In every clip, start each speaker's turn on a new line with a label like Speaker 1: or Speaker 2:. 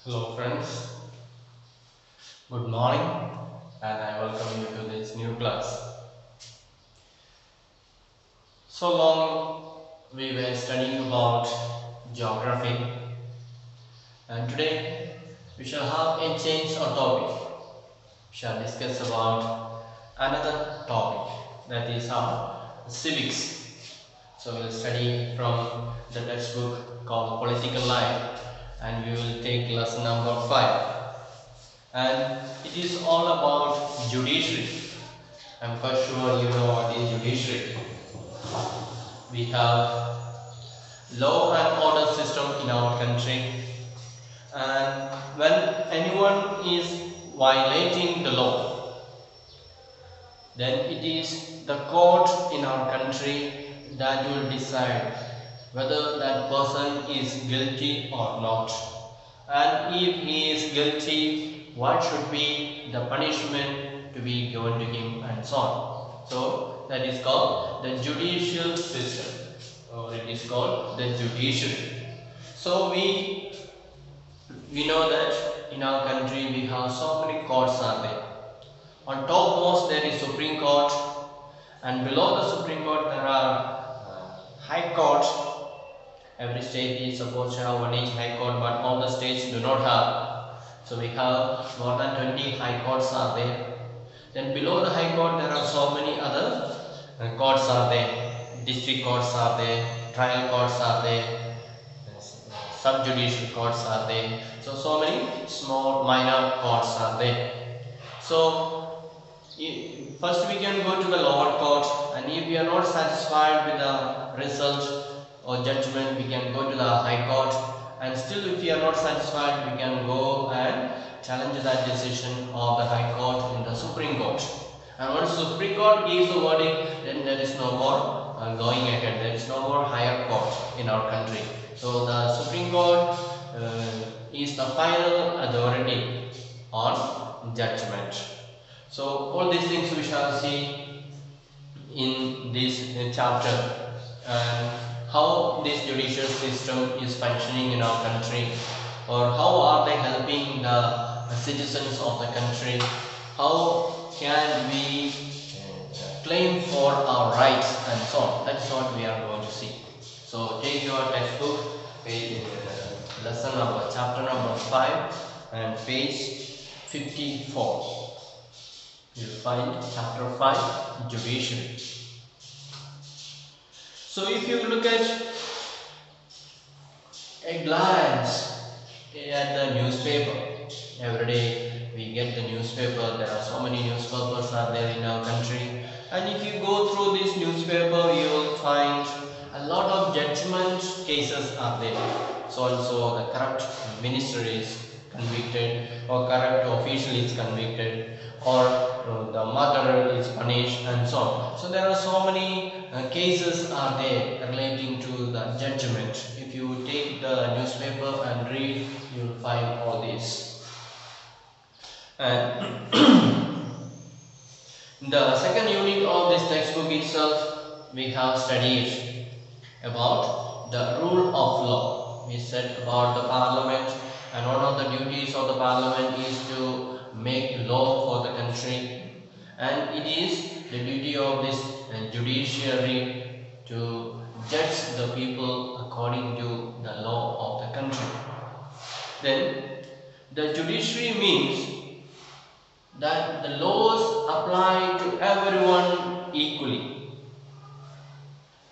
Speaker 1: Hello friends, good morning and I welcome you to this new class. So long we were studying about geography and today we shall have a change of topic. We shall discuss about another topic, that is our civics. So we will study from the textbook called Political Life and we will take lesson number 5. And it is all about judiciary. I'm quite sure you know what is judiciary. We have law and order system in our country, and when anyone is violating the law, then it is the court in our country that will decide whether that person is guilty or not, and if he is guilty, what should be the punishment to be given to him, and so on. So that is called the judicial system, or it is called the judiciary. So we know that in our country we have so many courts are there. On topmost there is Supreme Court, and below the Supreme Court there are High Court. Every state is supposed to have one each High Court, but all the states do not have. So we have more than 20 High Courts are there. Then below the High Court there are so many other courts are there. District courts are there, trial courts are there, subjudicial courts are there. So many small minor courts are there. So first we can go to the lower court, and if we are not satisfied with the result or judgment, we can go to the High Court, and still if we are not satisfied, we can go and challenge that decision of the High Court in the Supreme Court. And once the Supreme Court gives the verdict, then there is no more going ahead, there is no more higher court in our country. So the Supreme Court is the final authority on judgment. So all these things we shall see in this chapter, and how this judicial system is functioning in our country, or how are they helping the citizens of the country, how can we claim for our rights, and so on. That's what we are going to see. So take your textbook, page lesson number, chapter number 5 and page 54. You will find chapter 5, Judiciary. So if you look at a glance at the newspaper, every day we get the newspaper. There are so many newspapers are there in our country, and if you go through this newspaper, you will find a lot of judgment cases are there. So also the corrupt minister is convicted, or corrupt official is convicted, or the murderer is punished, and so on. So there are so many cases are there relating to the judgment. If you take the newspaper and read, you will find all this. And the second unit of this textbook itself, we have studied about the rule of law. We said about the parliament, and one of the duties of the parliament is to make law for the country, and it is the duty of this judiciary to judge the people according to the law of the country. Then the judiciary means that the laws apply to everyone equally,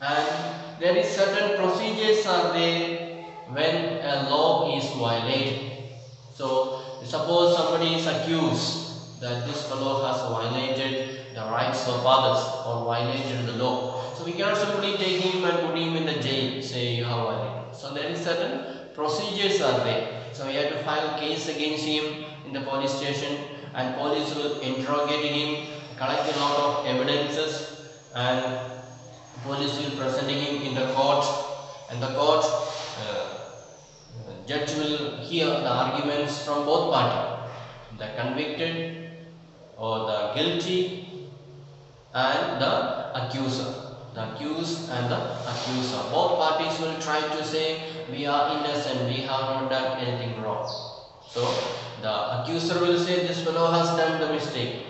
Speaker 1: and there is certain procedures are there when a law is violated. So suppose somebody is accused that this fellow has violated the rights of others or violated the law. So we cannot simply take him and put him in the jail, say you have violated. So there is certain procedures are there. So we have to file a case against him in the police station, and police will interrogate him, collect a lot of evidences, and police will present him in the court, and the court judge will hear the arguments from both parties, the convicted or the guilty and the accuser. The accused and the accuser, both parties will try to say we are innocent, we have not done anything wrong. So the accuser will say this fellow has done the mistake,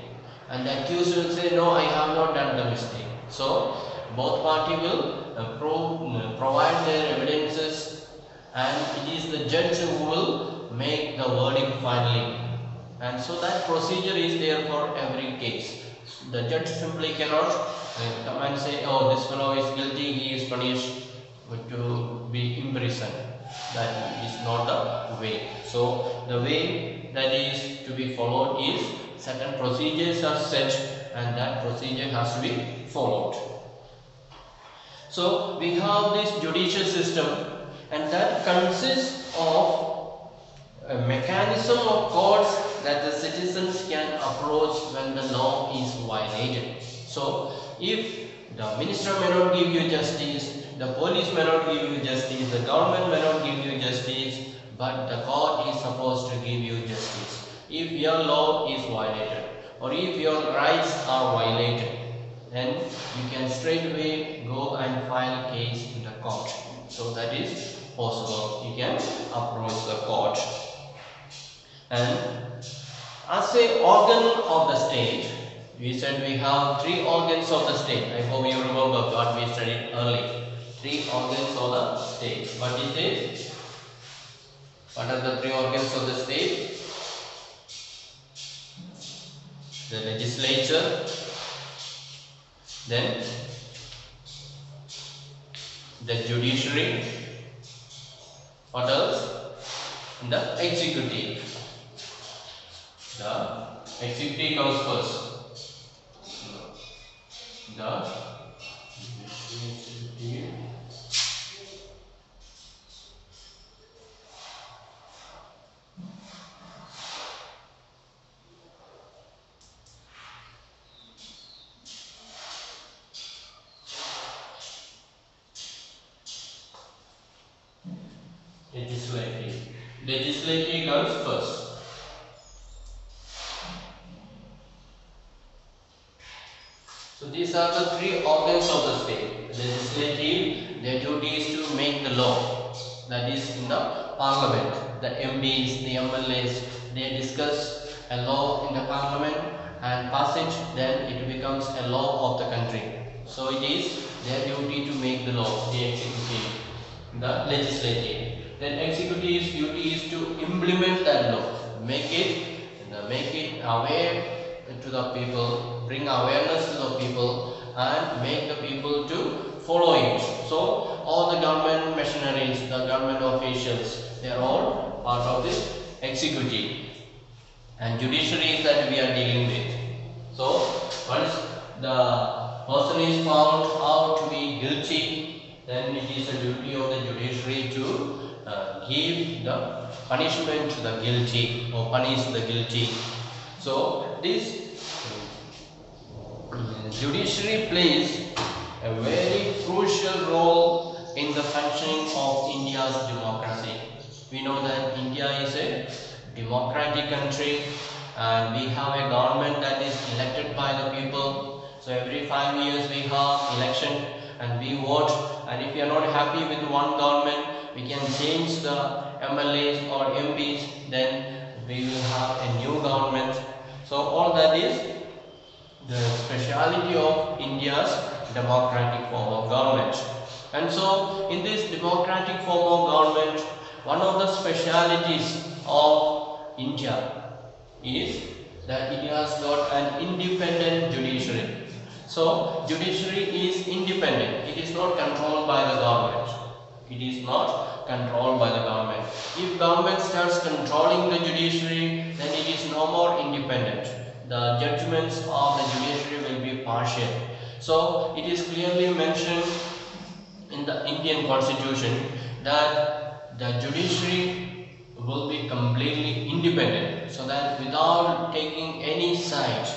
Speaker 1: and the accused will say no, I have not done the mistake. So both party will provide their evidences, and it is the judge who will make the verdict finally. And so that procedure is there for every case. The judge simply cannot come and say, oh, this fellow is guilty, he is punished to be imprisoned. That is not the way. So the way that is to be followed is certain procedures are set, and that procedure has to be followed. So we have this judicial system, and that consists of a mechanism of courts that the citizens can approach when the law is violated. So if the minister may not give you justice, the police may not give you justice, the government may not give you justice, but the court is supposed to give you justice. If your law is violated, or if your rights are violated, then you can straight away go and file a case in the court. So that is possible. You can approach the court. And as a organ of the state, we said we have three organs of the state. I hope you remember what we studied earlier. Three organs of the state. What is it? What are the three organs of the state? The legislature, then the judiciary, what else? The executive. The executive comes first. The executive. Legislative. Legislative comes first. So these are the three organs of the state. Legislative, their duty is to make the law. That is in the parliament. The MPs, the MLAs, they discuss a law in the parliament and pass it, then it becomes a law of the country. So it is their duty to make the law, the executive, the legislative. Then executive's duty is to implement that law, make it aware to the people, bring awareness to the people, and make the people to follow it. So all the government machineries, the government officials, they are all part of this executive. And judiciary is that we are dealing with. So once the person is found out to be guilty, then it is a duty of the judiciary to give the punishment to the guilty, or punish the guilty. So this judiciary plays a very crucial role in the functioning of India's democracy. We know that India is a democratic country, and we have a government that is elected by the people. So every 5 years we have election and we vote, and if we are not happy with one government, we can change the MLAs or MPs, then we will have a new government. So all that is the speciality of India's democratic form of government. And so in this democratic form of government, one of the specialities of India is that it has got an independent judiciary. So judiciary is independent. It is not controlled by the government. It is not controlled by the government. If government starts controlling the judiciary, then it is no more independent. The judgments of the judiciary will be partial. So it is clearly mentioned in the Indian Constitution that the judiciary will be completely independent, so that without taking any side,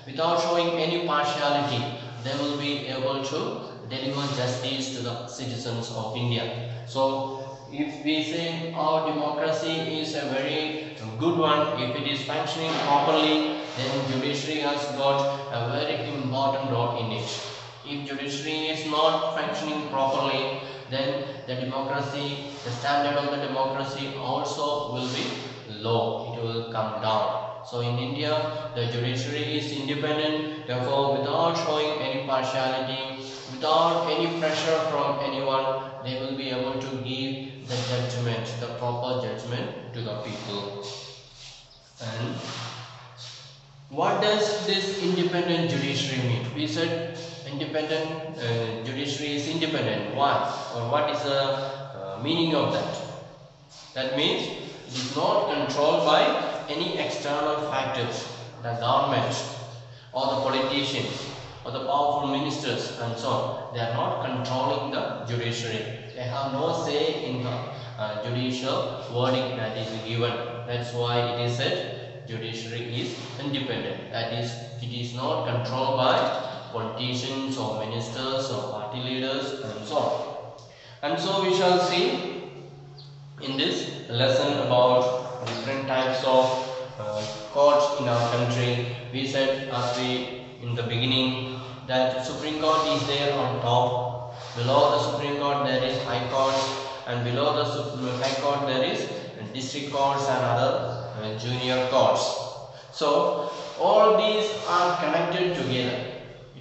Speaker 1: without showing any partiality, they will be able to deliver justice to the citizens of India. So if we say our democracy is a very good one, if it is functioning properly, then judiciary has got a very important role in it. If judiciary is not functioning properly, then the democracy, the standard of the democracy also will be law, it will come down. So in India, the judiciary is independent, therefore without showing any partiality, without any pressure from anyone, they will be able to give the judgment, the proper judgment to the people. And what does this independent judiciary mean? We said independent judiciary is independent. Why? Or what is the meaning of that? That means it is not controlled by any external factors, the government or the politicians or the powerful ministers and so on. They are not controlling the judiciary. They have no say in the judicial verdict that is given. That's why it is said judiciary is independent. That is, it is not controlled by politicians or ministers or party leaders and so on. And so we shall see in this lesson about different types of courts in our country. We said as we in the beginning that Supreme Court is there on top. Below the Supreme Court there is High Court, and below the High Court there is district courts and other junior courts. So all these are connected together.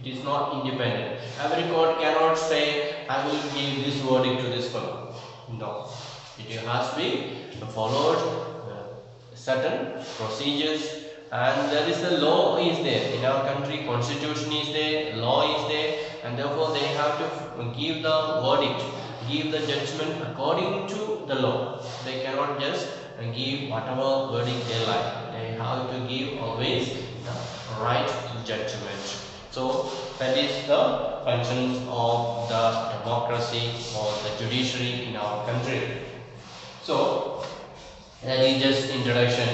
Speaker 1: It is not independent. Every court cannot say, I will give this verdict to this fellow. No. It has to be followed certain procedures, and there is a law is there in our country, constitution is there, law is there, and therefore they have to give the verdict, give the judgment according to the law. They cannot just give whatever verdict they like. They have to give always the right judgment. So that is the functions of the democracy or the judiciary in our country. So that is just introduction.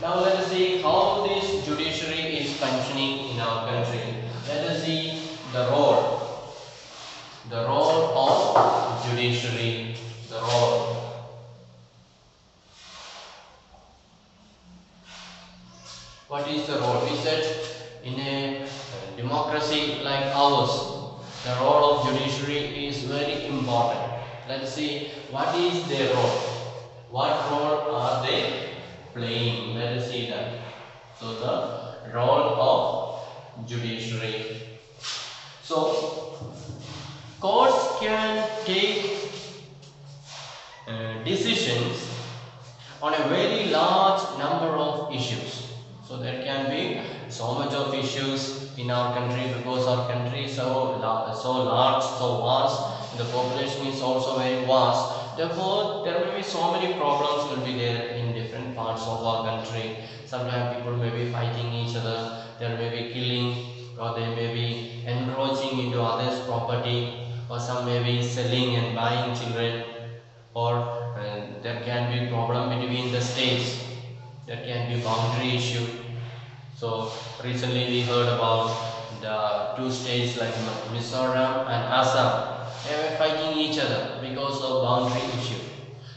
Speaker 1: Now let us see how this judiciary is functioning in our country. Let us see the role of judiciary. The role. What is the role? We said in a democracy like ours, the role of judiciary is very important. Let's see what is their role. What role are they playing? Let us see that. So the role of judiciary. So courts can take decisions on a very large number of issues. So there can be so much of issues in our country because our country is so large, so vast. The population is also very vast. Therefore, there may be so many problems will be there in different parts of our country. Sometimes people may be fighting each other, there may be killing, or they may be encroaching into others' property, or some may be selling and buying children, or there can be problem between the states, there can be boundary issue. So recently we heard about the two states like Mizoram and Assam. They were fighting each other because of boundary issue.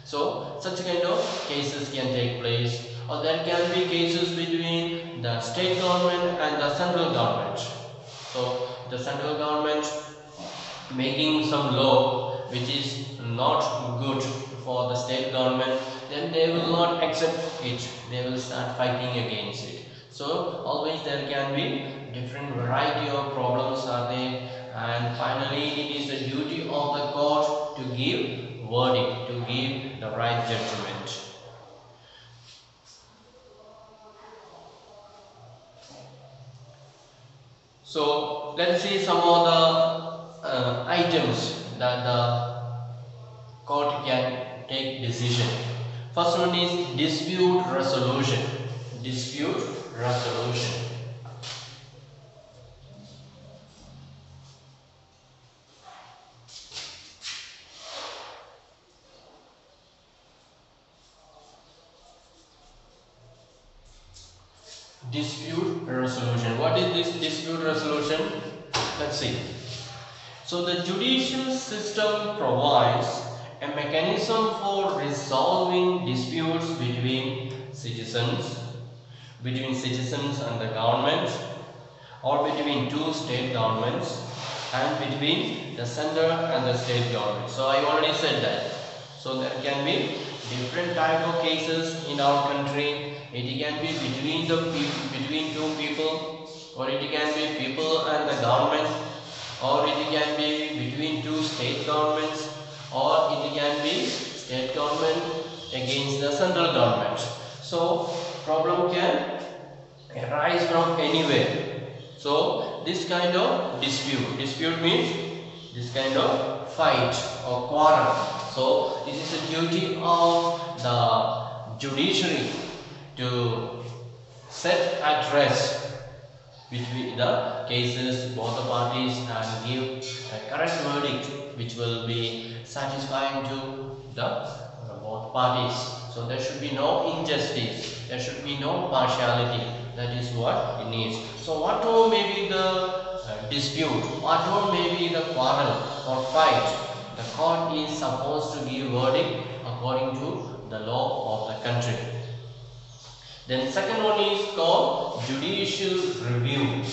Speaker 1: So such kind of cases can take place, or there can be cases between the state government and the central government. So the central government making some law which is not good for the state government, then they will not accept it. They will start fighting against it. So always there can be different variety of problems are there. And finally, it is the duty of the court to give verdict, to give the right judgment. So let's see some of the items that the court can take decision. First one is dispute resolution. Dispute resolution. Dispute resolution. What is this dispute resolution? Let's see. So the judicial system provides a mechanism for resolving disputes between citizens and the government, or between two state governments, and between the center and the state government. So I already said that. So there can be different type of cases in our country. It can be between two people, or it can be people and the government, or it can be between two state governments, or it can be state government against the central government. So problem can arise from anywhere. So this kind of dispute means this kind of fight or quarrel. So it is a duty of the judiciary to set at rest between the cases both the parties and give a correct verdict which will be satisfying to the both parties. So there should be no injustice, there should be no partiality. That is what it needs. So whatever may be the dispute, whatever may be the quarrel or fight, the court is supposed to give verdict according to the law of the country. Then second one is called judicial review.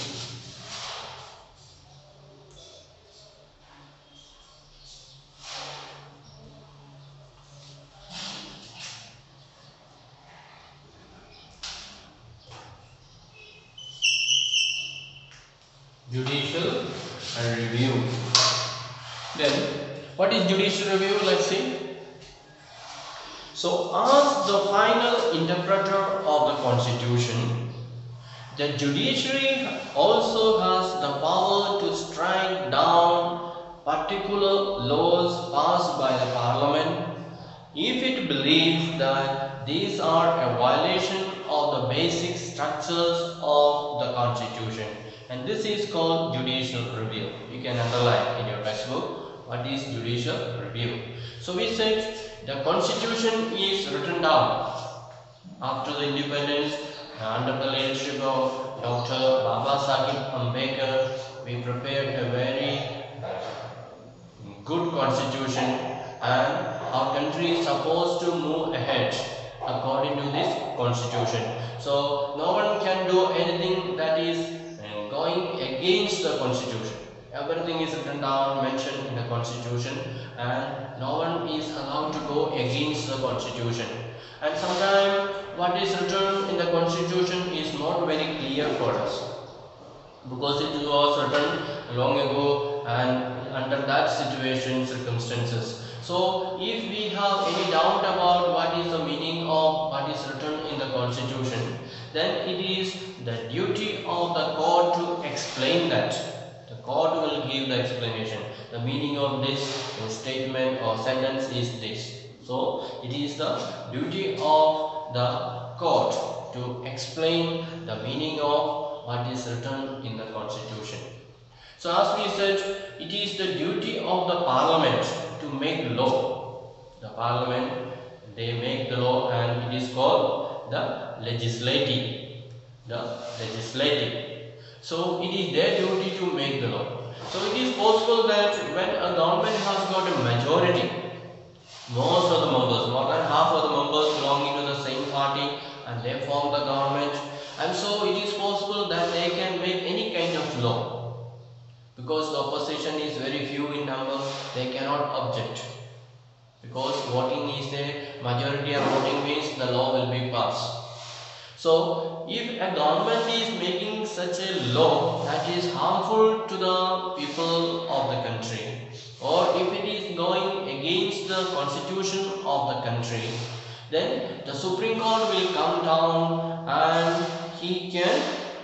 Speaker 1: Judicial review. Then what is judicial review? Let's see. So as the final interpreter of the constitution, the judiciary also has the power to strike down particular laws passed by the parliament if it believes that these are a violation of the basic structures of the constitution. And this is called judicial review. You can underline in your textbook what is judicial review. So we said the constitution is written down after the independence under the leadership of Dr. Baba Sahib Ambedkar. We prepared a very good constitution, and our country is supposed to move ahead according to this constitution. So no one can do anything that is going against the constitution. Everything is written down, mentioned in the constitution, and no one is allowed to go against the constitution. And sometimes what is written in the constitution is not very clear for us, because it was written long ago and under that situation, circumstances. So if we have any doubt about what is the meaning of what is written in the constitution, then it is the duty of the court to explain that. The court will give the explanation. The meaning of this statement or sentence is this. So it is the duty of the court to explain the meaning of what is written in the constitution. So as we said, it is the duty of the parliament to make law. The parliament, they make the law, and it is called the legislative. The legislative. So it is their duty to make the law. So it is possible that when a government has got a majority, most of the members, more than half of the members belonging to the same party, and they form the government, and so it is possible that they can make any kind of law. Because the opposition is very few in number, they cannot object. Because voting is a majority of voting means the law will be passed. So if a government is making such a law that is harmful to the people of the country, or if it is going against the constitution of the country, then the Supreme Court will come down and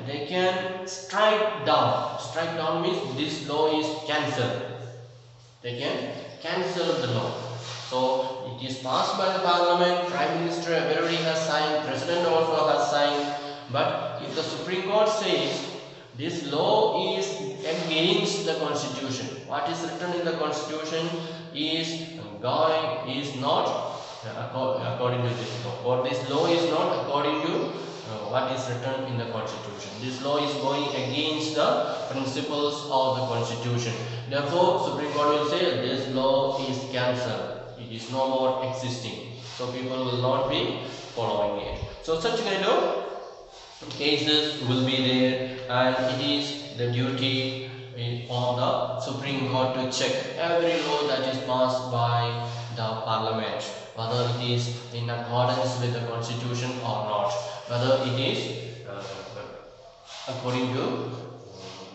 Speaker 1: they can strike down. Strike down means this law is cancelled. They can cancel the law. So it is passed by the parliament, Prime Minister already has signed, President also has signed. But if the Supreme Court says this law is against the constitution, what is written in the constitution is not according to this law, or this law is not according to what is written in the constitution. This law is going against the principles of the constitution. Therefore, Supreme Court will say this law is cancelled. It is no more existing. So people will not be following it. So such kind of cases will be there, and it is the duty of the Supreme Court to check every law that is passed by the parliament, whether it is in accordance with the constitution or not, whether it is according to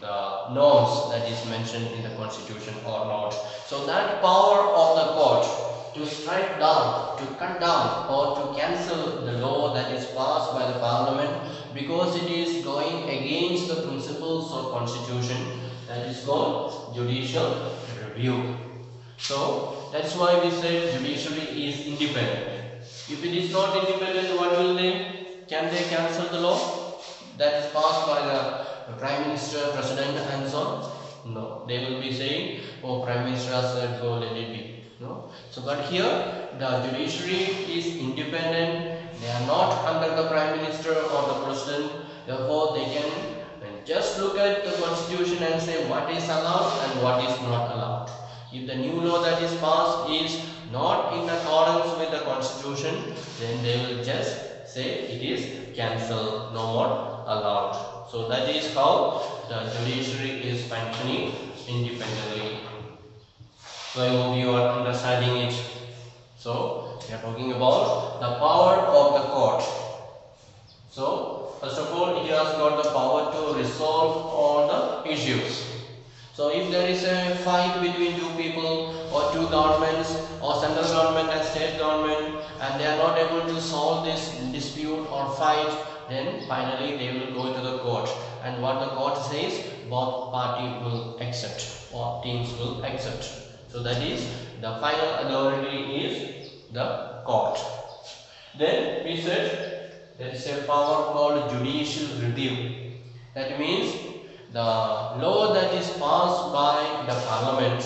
Speaker 1: the norms that is mentioned in the constitution or not. So that power of the court to strike down, to cut down or to cancel the law that is passed by the parliament because it is going against the principles of constitution, that is called judicial review. So that's why we say judiciary is independent. If it is not independent, what will they? Can they cancel the law that is passed by the Prime Minister, President and so on? No. They will be saying, oh, Prime Minister has said, go, let it be. No. So but here the judiciary is independent. They are not under the Prime Minister or the President. Therefore they can just look at the constitution and say what is allowed and what is not allowed. If the new law that is passed is not in accordance with the constitution, then they will just say it is cancelled, no more allowed. So that is how the judiciary is functioning independently. So I hope you are understanding it. So we are talking about the power of the court. So first of all, it has got the power to resolve all the issues. So if there is a fight between two people or two governments or central government and state government and they are not able to solve this dispute or fight, then finally they will go to the court, and what the court says, both parties will accept or teams will accept. So that is the final authority is the court. Then we said there is a power called judicial review. That means the law that is passed by the parliament,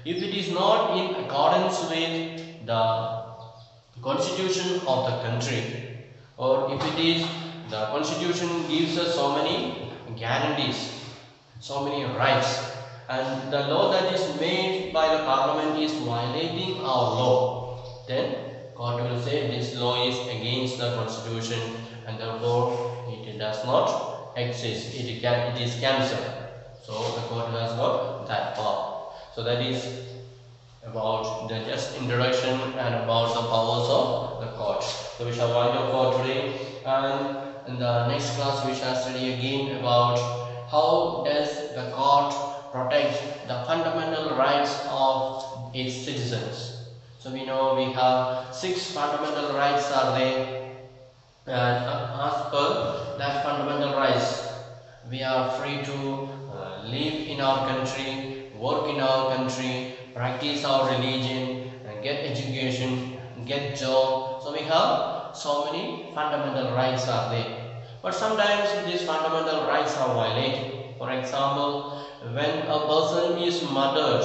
Speaker 1: if it is not in accordance with the constitution of the country, or if it is the constitution gives us so many guarantees, so many rights, and the law that is made by the parliament is violating our law, then court will say this law is against the constitution and therefore it does not exist, it is cancelled. So the court has got that power. So that is about the just introduction and about the powers of the court. So we shall wind up for today, and in the next class we shall study again about how does the court protect the fundamental rights of its citizens. So we know we have 6 fundamental rights are there, and as per that fundamental rights we are free to live in our country, work in our country, practice our religion, get education, get job. So we have so many fundamental rights are there, but sometimes these fundamental rights are violated. For example, when a person is murdered,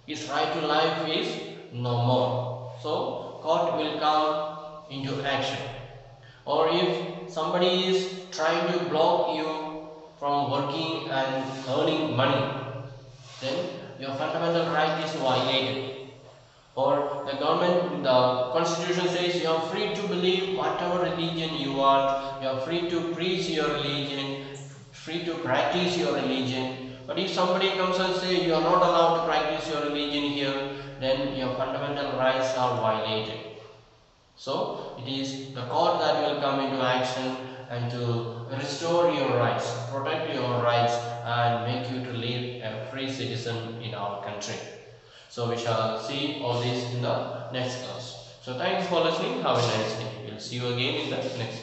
Speaker 1: his right to life is no more. So court will come into action. Or if somebody is trying to block you from working and earning money, then your fundamental right is violated. Or the government, the constitution says you are free to believe whatever religion you want, you are free to preach your religion, free to practice your religion. But if somebody comes and says you are not allowed to practice your religion here, then your fundamental rights are violated. So it is the court that will come into action and to restore your rights, protect your rights, and make you to live a free citizen in our country. So we shall see all this in the next class. So thank you for listening. Have a nice day. We'll see you again in the next class.